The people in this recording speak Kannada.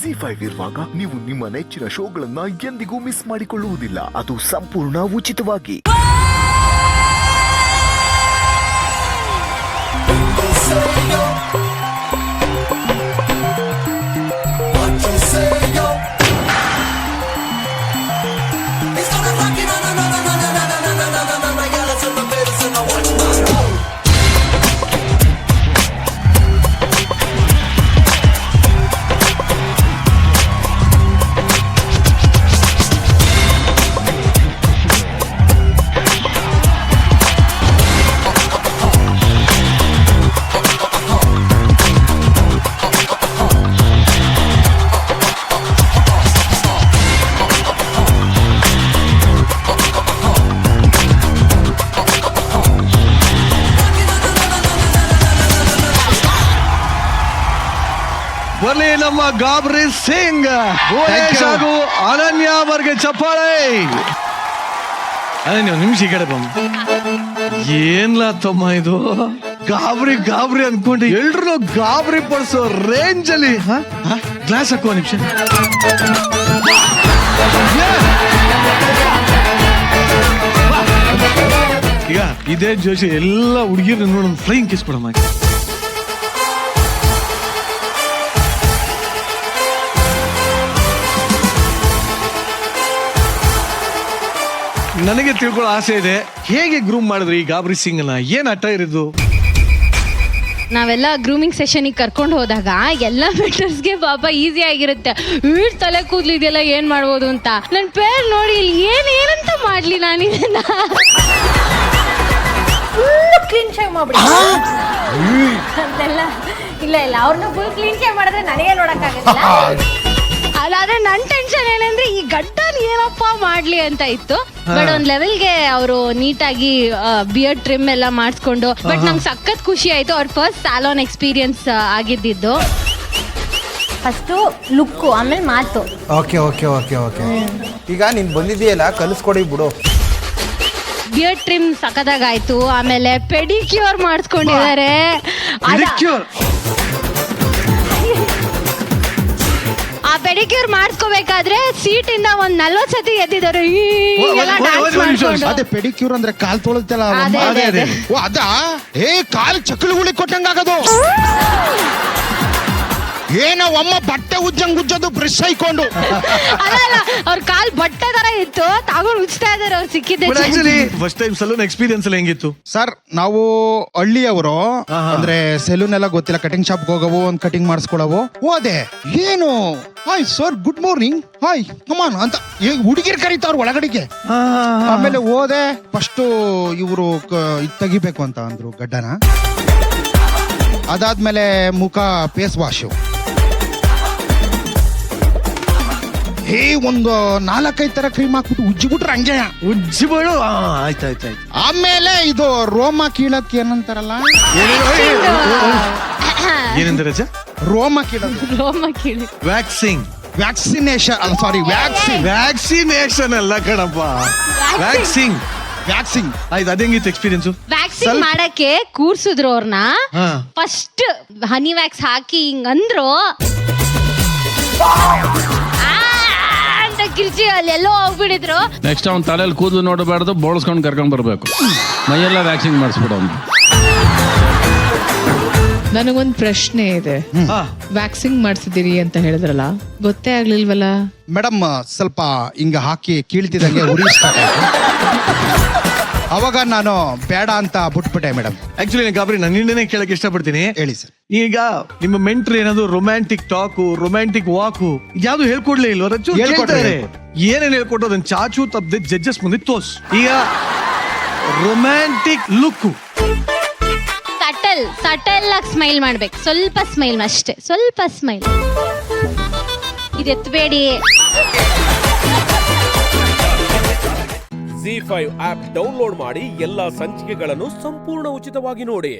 ZEE5 ಇರುವಾಗ ನೀವು ನಿಮ್ಮ ನೆಚ್ಚಿನ ಶೋಗಳನ್ನ ಎಂದಿಗೂ ಮಿಸ್ ಮಾಡಿಕೊಳ್ಳುವುದಿಲ್ಲ. ಅದು ಸಂಪೂರ್ಣ ಉಚಿತವಾಗಿ. ಬರ್ಲಿ ನಮ್ಮ ಗಾಬ್ರಿ ಸಿಂಗ್ ಹಾಗೂ ಅನನ್ಯ ಅವರಿಗೆ ಚಪ್ಪಾಳೆ. ಅನನ್ಯ ನಿಮಿಷ ಈ ಕಡೆ ಬಂದು ಏನ್ಲಾ ತಮ್ಮ ಇದು ಗಾಬ್ರಿ ಗಾಬ್ರಿ ಅನ್ಕೊಂಡು ಎಲ್ರು ಗಾಬ್ರಿ ಪಡಿಸೋ ರೇಂಜ್ ಅಲ್ಲಿ ಗ್ಲಾಸ್ ಹಾಕುವ ನಿಮಿಷ. ಈಗ ಇದೇ ಜೋಶಿ ಎಲ್ಲ ಹುಡುಗಿರು ನೋಡ ಫ್ಲೈಯಿಂಗ್ ಕಿಸ್ ಕೊಡಮ್ಮ. ನನಗೆ ತಿಳ್ಕೊಳ್ಳೋ ಆಸೆ ಇದೆ, ಹೇಗೆ ಗ್ರೂಮ್ ಮಾಡಿದ್ರಿ ಈ ಗಾಬ್ರಿ ಸಿಂಗ್ ನ? ಏನ್ ಹಠ ಇರೋದು? ನಾವೆಲ್ಲ ಗ್ರೂಮಿಂಗ್ ಸೆಷನಿಗೆ ಕರ್ಕೊಂಡು ಹೋದಾಗ ಎಲ್ಲ ಮೆಂಟರ್ಸ್ಗೆ ಪಾಪ ಈಸಿ ಆಗಿರುತ್ತೆ. ಈಡ್ ತಲೆ ಕೂದಲು ಇದೆಲ್ಲ ಏನ್ ಮಾಡ್ಬೋದು ಅಂತ. ನನ್ನ ಪೇರ್ ನೋಡಿ ಇಲ್ಲಿ ಏನಂತ ಮಾಡ್ಲಿ ನಾನು ಇದನ್ನ ಕ್ಲೀನ್ ಶೇವ್ ಮಾಡ್ಬಿಡಿ ಅಂತೆಲ್ಲ. ಇಲ್ಲ ಅವ್ರನ್ನ ಫುಲ್ ಕ್ಲೀನ್ ಶೇವ್ ಮಾಡಿದ್ರೆ ನನಗೆ ನೋಡಕ್ಕಾಗಲ್ಲ. ಅದಾದ್ರೆ ನನ್ ಟೆನ್ಷನ್ ಏನಂದ್ರೆ ಈ ಗಡ್ಡಲ್ಲಿ ಏನಪ್ಪಾ ಮಾಡ್ಲಿ ಅಂತ ಇತ್ತು. ಬಟ್ ಒಂದ್ ಲೆವೆಲ್ಗೆ ಅವರು ನೀಟಾಗಿ ಬಿಯರ್ಡ್ ಟ್ರಿಮ್ ಎಲ್ಲ ಮಾಡಿಸ್ಕೊಂಡು, ಬಟ್ ನಂಗೆ ಸಖತ್ ಖುಷಿ ಆಯ್ತು. ಅವ್ರ ಫಸ್ಟ್ ಸಾಲೋನ್ ಎಕ್ಸ್ಪೀರಿಯನ್ಸ್ ಆಗಿದ್ದು. ಫಸ್ಟು ಲುಕ್ಕು, ಆಮೇಲೆ ಮಾತು. ಓಕೆ ಓಕೆ ಓಕೆ ಓಕೆ ಈಗ ನೀನ್ ಬಂದಿದೆಯಲ್ಲ ಕಲಿಸ್ಕೊಡಿ ಬಿಡು. ಬಿಯರ್ಡ್ ಟ್ರಿಮ್ ಸಖತ್ತಾಗಾಯ್ತು. ಆಮೇಲೆ ಪೆಡಿಕ್ಯೂರ್ ಮಾಡಿಸ್ಕೊಂಡಿದ್ದಾರೆ. ಆ ಪೆಡಿಕ್ಯೂರ್ ಮಾಡಿಸ್ಕೋಬೇಕಾದ್ರೆ ಸೀಟ್ ಇಂದ ಒಂದ್ 40 ಸತಿ ಎದ್ದಿದ್ದಾರೆ. ಅದೇ ಪೆಡಿಕ್ಯೂರ್ ಅಂದ್ರೆ ಕಾಲ್ ತೊಳುತ್ತಲ್ಲ, ಅದಾ ಕಾಲ್ ಚಕ್ಕಳುಗುಳಿ ಕೊಟ್ಟಂಗಾಗದು. ಏನೋ ಅಮ್ಮ ಬಟ್ಟೆ ಉಜ್ಜೋದು ಬ್ರಷ್ ಹಾಕೊಂಡು. ಅಲ್ಲ ಅವ್ರ ಕಾಲ್ ಬಟ್ಟೆ ತರ ಇತ್ತು, ತಗೊಂಡು ಉಜ್ತಾ ಇದಾರೆ ಅವ್ರು ಸಿಕ್ಕಿದ್ದೆ. ಫಸ್ಟ್ ಟೈಮ್ ಸಲೂನ್ ಎಕ್ಸ್ಪೀರಿಯನ್ಸ್ ಎಲ್ಲ ಹೆಂಗಿತ್ತು ಸರ್? ನಾವು ಹಳ್ಳಿಯವರು, ಅಂದ್ರೆ ಸೆಲೂನ್ ಎಲ್ಲ ಗೊತ್ತಿಲ್ಲ, ಕಟಿಂಗ್ ಶಾಪ್ ಹೋಗವು, ಒಂದ್ ಕಟಿಂಗ್ ಮಾಡಿಸ್ಕೊಳವು. ಹೋದೆ, ಏನು hi sir good morning, hi come on ಅಂತ ಹುಡುಗಿರ್ ಕರೀತಾವ್ರ ಒಳಗಡೆಗೆ. ಆಮೇಲೆ ಹೋದೆ, ಫಸ್ಟ್ ಇವರು ತೆಗಿಬೇಕು ಅಂತ ಅಂದ್ರು ಗಡ್ಡನ. ಅದಾದ್ಮೇಲೆ ಮುಖ ಫೇಸ್ ವಾಶ್, ಒಂದು 4-5 ತರ ಕ್ರೀಮ್ ಹಾಕ್ಬಿಟ್ಟು ಉಜ್ಜಿಬಿಟ್ರೆ ಹಂಗೆ ಉಜ್ಜಿಬೇಡು. ಆಯ್ತಾಯ್ತಾಯ್ತು. ಆಮೇಲೆ ಇದು ರೋಮ ಕೀಳಕ್ ಏನಂತಾರಲ್ಲ, ಏನಂತಾರೆ ರೋಮ ಕೀಳೋದು, ರೋಮ ಕೀಳಿ ವ್ಯಾಕ್ಸಿಂಗ್, ವ್ಯಾಕ್ಸಿನೇಷನ್ ಅಲ್ಲ, ಸಾರಿ ವ್ಯಾಕ್ಸಿನೇಷನ್ ಅಲ್ಲ ಕಣಪ್ಪ, ವ್ಯಾಕ್ಸಿಂಗ್. ಆಯ್ತು, ಅದೇಂಗಿತ್ತು ಎಕ್ಸ್ಪೀರಿಯನ್ಸ್? ವ್ಯಾಕ್ಸಿನ್ ಮಾಡಕ್ಕೆ ಕೂರ್ಸಿದ್ರು ಅವ್ರನ್ನ. ಫಸ್ಟ್ ಹನಿ ವ್ಯಾಕ್ಸ್ ಹಾಕಿ ಹಿಂಗಂದ್ರು ಅಂತ ಕಿರ್ಚಿ ಅಲ್ಲೆಲ್ಲೋ ಹೋಗ್ಬಿಡಿದ್ರು. ನೆಕ್ಸ್ಟ್ ಅವ್ನ ತಲೆಯಲ್ಲಿ ಕೂದಲು ನೋಡಬಾರ್ದು, ಬೋಳ್ಸ್ಕೊಂಡು ಕರ್ಕೊಂಡ್ ಬರ್ಬೇಕು, ಮೈಯೆಲ್ಲ ವ್ಯಾಕ್ಸಿಂಗ್ ಮಾಡಿಸ್ಬಿಡು ಅವ್ನು. ನನಗೊಂದು ಪ್ರಶ್ನೆ ಇದೆ. ವ್ಯಾಕ್ಸಿಂಗ್ ಮಾಡಿಸಿದಿರಿ ಅಂತ ಹೇಳಿದ್ರಲ್ಲ, ಗೊತ್ತೇ ಆಗ್ಲಿಲ್ವಲ್ಲ ಮೇಡಮ್? ಸ್ವಲ್ಪ ಹಿಂಗ ಹಾಕಿ ಕೀಳ್ತಿದಂಗೆ ಉರಿ ಸ್ಟಾರ್ಟ್ ಆಯ್ತು. ಅವಾಗ ನಾನು ಬೇಡ ಅಂತ ಬಿಟ್ಬಿಟ್ಟೆ ಮೇಡಮ್. ಆಕ್ಚುಲಿ ಗಾಬರಿ ನಾನು ನಿನ್ನೆ ಕೇಳಕ್ ಇಷ್ಟಪಡ್ತೀನಿ. ಹೇಳಿ ಸರ್. ಈಗ ನಿಮ್ಮ ಮೆಂಟ್ರಿ ಏನಾದ್ರು ರೊಮ್ಯಾಂಟಿಕ್ ಟಾಕು, ರೊಮ್ಯಾಂಟಿಕ್ ವಾಕು ಯಾವ್ದು ಹೇಳ್ಕೊಡ್ಲೇ ಇಲ್ವ? ಹೇಳ್ಕೊಡ್ತಾರೆ. ಏನೇನು ಹೇಳ್ಕೊಟ್ಟು ಅದನ್ನ ಚಾಚು ತಪ್ಪದೆ ಜಡ್ಜಸ್ ಮುಂದೆ ತೋರ್ಸ್. ಈಗ ರೊಮ್ಯಾಂಟಿಕ್ ಲುಕ್ ಸಟಲ್ ಆಗಿ ಸ್ಮೈಲ್ ಮಾಡ್ಬೇಕು. ಸ್ವಲ್ಪ ಸ್ಮೈಲ್ ಅಷ್ಟೇ, ಸ್ವಲ್ಪ ಸ್ಮೈಲ್. ಇದೆತ್ತಬೇಡಿ. ZEE5 ಆಪ್ ಡೌನ್ಲೋಡ್ ಮಾಡಿ ಎಲ್ಲಾ ಸಂಚಿಕೆಗಳನ್ನು ಸಂಪೂರ್ಣ ಉಚಿತವಾಗಿ ನೋಡಿ.